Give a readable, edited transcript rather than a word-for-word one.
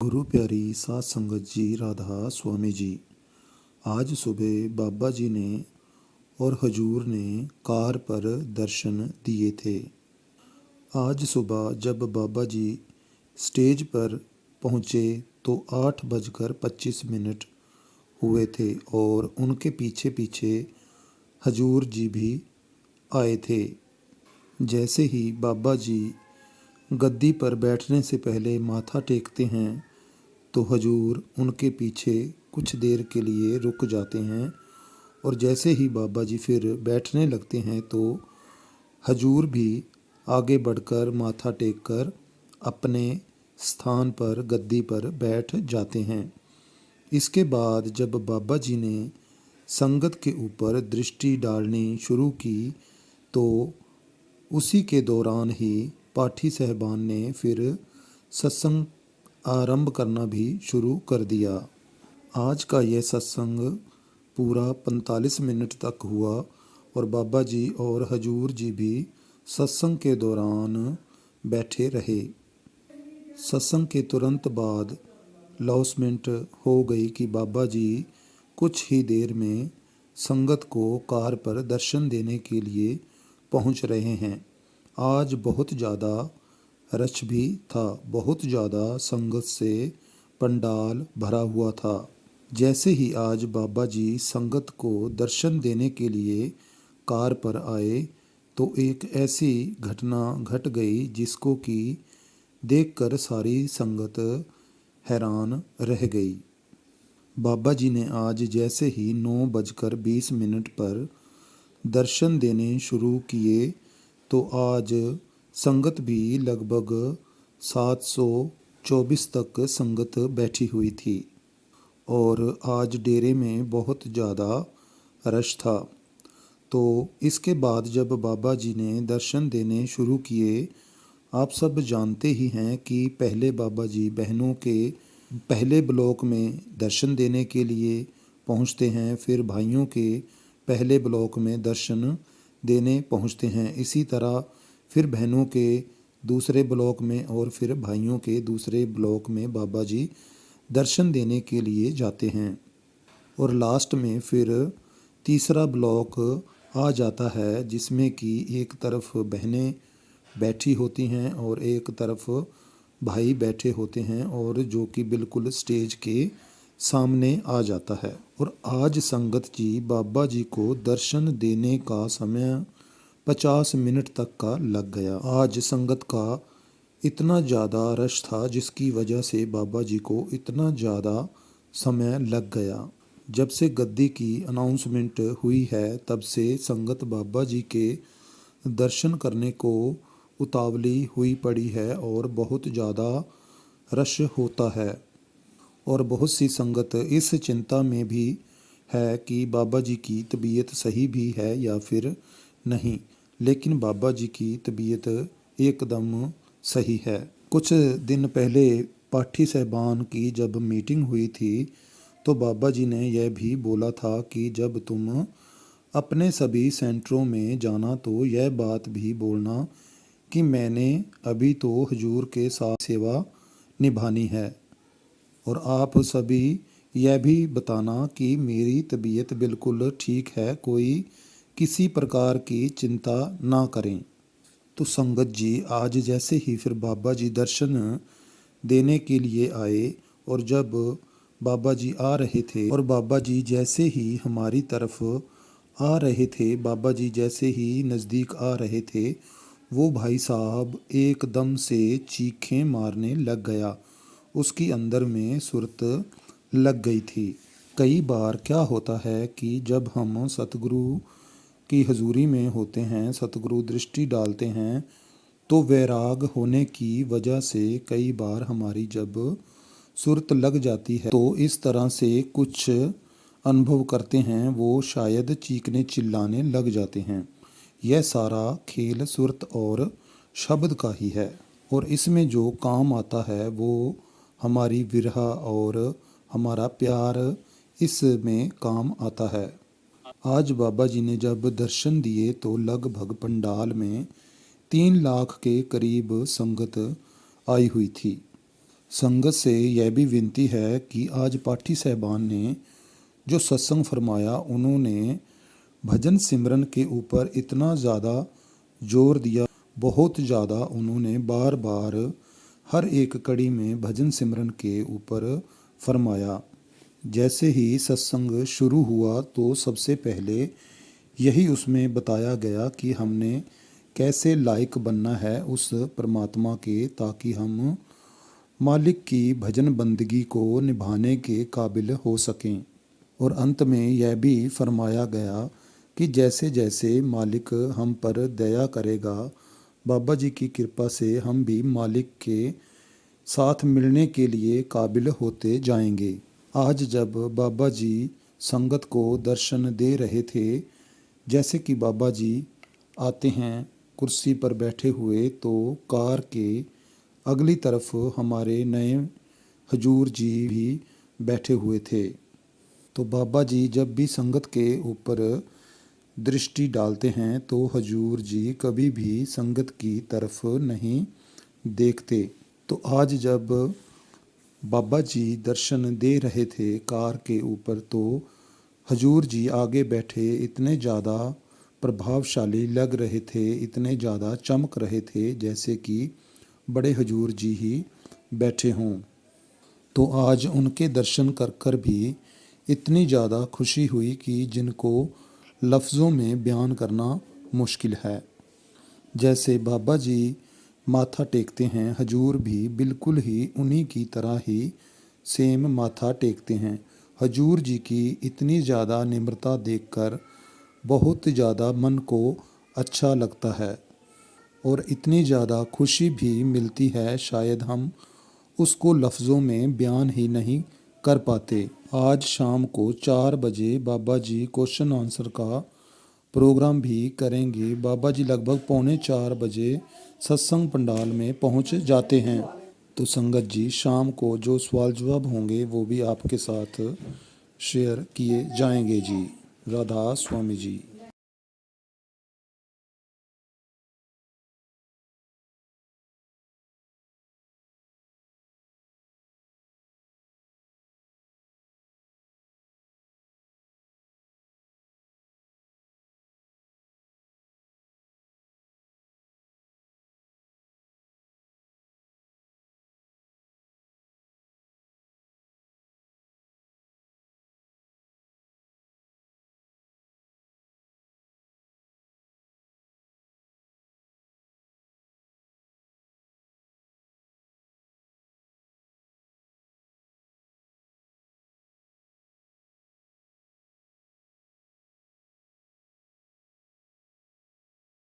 गुरु प्यारी सात संगत जी, राधा स्वामी जी। आज सुबह बाबा जी ने और हजूर ने कार पर दर्शन दिए थे। आज सुबह जब बाबा जी स्टेज पर पहुँचे तो 8:25 हुए थे और उनके पीछे पीछे हजूर जी भी आए थे। जैसे ही बाबा जी गद्दी पर बैठने से पहले माथा टेकते हैं तो हजूर उनके पीछे कुछ देर के लिए रुक जाते हैं और जैसे ही बाबा जी फिर बैठने लगते हैं तो हजूर भी आगे बढ़कर माथा टेककर अपने स्थान पर गद्दी पर बैठ जाते हैं। इसके बाद जब बाबा जी ने संगत के ऊपर दृष्टि डालनी शुरू की तो उसी के दौरान ही पाठी साहबान ने फिर सत्संग आरंभ करना भी शुरू कर दिया। आज का यह सत्संग पूरा 45 मिनट तक हुआ और बाबा जी और हजूर जी भी सत्संग के दौरान बैठे रहे। सत्संग के तुरंत बाद अनाउंसमेंट हो गई कि बाबा जी कुछ ही देर में संगत को कार पर दर्शन देने के लिए पहुंच रहे हैं। आज बहुत ज़्यादा रश भी था, बहुत ज़्यादा संगत से पंडाल भरा हुआ था। जैसे ही आज बाबा जी संगत को दर्शन देने के लिए कार पर आए तो एक ऐसी घटना घट गई जिसको कि देखकर सारी संगत हैरान रह गई। बाबा जी ने आज जैसे ही 9:20 पर दर्शन देने शुरू किए तो आज संगत भी लगभग 724 तक संगत बैठी हुई थी और आज डेरे में बहुत ज़्यादा रश था। तो इसके बाद जब बाबा जी ने दर्शन देने शुरू किए, आप सब जानते ही हैं कि पहले बाबा जी बहनों के पहले ब्लॉक में दर्शन देने के लिए पहुंचते हैं, फिर भाइयों के पहले ब्लॉक में दर्शन देने पहुंचते हैं। इसी तरह फिर बहनों के दूसरे ब्लॉक में और फिर भाइयों के दूसरे ब्लॉक में बाबा जी दर्शन देने के लिए जाते हैं और लास्ट में फिर तीसरा ब्लॉक आ जाता है जिसमें कि एक तरफ बहनें बैठी होती हैं और एक तरफ भाई बैठे होते हैं और जो कि बिल्कुल स्टेज के सामने आ जाता है। और आज संगत जी बाबा जी को दर्शन देने का समय 50 मिनट तक का लग गया। आज संगत का इतना ज़्यादा रश था जिसकी वजह से बाबा जी को इतना ज़्यादा समय लग गया। जब से गद्दी की अनाउंसमेंट हुई है तब से संगत बाबा जी के दर्शन करने को उतावली हुई पड़ी है और बहुत ज़्यादा रश होता है और बहुत सी संगत इस चिंता में भी है कि बाबा जी की तबीयत सही भी है या फिर नहीं, लेकिन बाबा जी की तबीयत एकदम सही है। कुछ दिन पहले पाठी साहबान की जब मीटिंग हुई थी तो बाबा जी ने यह भी बोला था कि जब तुम अपने सभी सेंटरों में जाना तो यह बात भी बोलना कि मैंने अभी तो हजूर के साथ सेवा निभानी है और आप सभी यह भी बताना कि मेरी तबीयत बिल्कुल ठीक है, कोई किसी प्रकार की चिंता ना करें। तो संगत जी आज जैसे ही फिर बाबा जी दर्शन देने के लिए आए और जब बाबा जी आ रहे थे और बाबा जी जैसे ही हमारी तरफ आ रहे थे, बाबा जी जैसे ही नज़दीक आ रहे थे, वो भाई साहब एकदम से चीखें मारने लग गया। उसकी अंदर में सुरत लग गई थी। कई बार क्या होता है कि जब हम सतगुरु की हजूरी में होते हैं, सतगुरु दृष्टि डालते हैं तो वैराग होने की वजह से कई बार हमारी जब सुरत लग जाती है तो इस तरह से कुछ अनुभव करते हैं, वो शायद चीखने चिल्लाने लग जाते हैं। यह सारा खेल सुरत और शब्द का ही है और इसमें जो काम आता है वो हमारी विरहा और हमारा प्यार इसमें काम आता है। आज बाबा जी ने जब दर्शन दिए तो लगभग पंडाल में 3 लाख के करीब संगत आई हुई थी संगत से यह भी विनती है कि आज पाठी साहबान ने जो सत्संग फरमाया, उन्होंने भजन सिमरन के ऊपर इतना ज़्यादा जोर दिया, बहुत ज़्यादा उन्होंने बार बार हर एक कड़ी में भजन सिमरन के ऊपर फरमाया। जैसे ही सत्संग शुरू हुआ तो सबसे पहले यही उसमें बताया गया कि हमने कैसे लायक बनना है उस परमात्मा के, ताकि हम मालिक की भजन बंदगी को निभाने के काबिल हो सकें। और अंत में यह भी फरमाया गया कि जैसे जैसे मालिक हम पर दया करेगा, बाबा जी की कृपा से हम भी मालिक के साथ मिलने के लिए काबिल होते जाएंगे। आज जब बाबा जी संगत को दर्शन दे रहे थे, जैसे कि बाबा जी आते हैं कुर्सी पर बैठे हुए, तो कार के अगली तरफ हमारे नए हजूर जी भी बैठे हुए थे। तो बाबा जी जब भी संगत के ऊपर दृष्टि डालते हैं तो हजूर जी कभी भी संगत की तरफ नहीं देखते। तो आज जब बाबा जी दर्शन दे रहे थे कार के ऊपर, तो हजूर जी आगे बैठे इतने ज़्यादा प्रभावशाली लग रहे थे, इतने ज़्यादा चमक रहे थे जैसे कि बड़े हजूर जी ही बैठे हों। तो आज उनके दर्शन कर कर भी इतनी ज़्यादा खुशी हुई कि जिनको लफ्ज़ों में बयान करना मुश्किल है। जैसे बाबा जी माथा टेकते हैं, हजूर भी बिल्कुल ही उन्हीं की तरह ही सेम माथा टेकते हैं। हजूर जी की इतनी ज़्यादा निम्रता देखकर बहुत ज़्यादा मन को अच्छा लगता है और इतनी ज़्यादा खुशी भी मिलती है, शायद हम उसको लफ्ज़ों में बयान ही नहीं कर पाते। आज शाम को 4 बजे बाबा जी क्वेश्चन आंसर का प्रोग्राम भी करेंगे। बाबा जी लगभग 3:45 बजे सत्संग पंडाल में पहुंच जाते हैं। तो संगत जी शाम को जो सवाल जवाब होंगे वो भी आपके साथ शेयर किए जाएंगे जी। राधा स्वामी जी।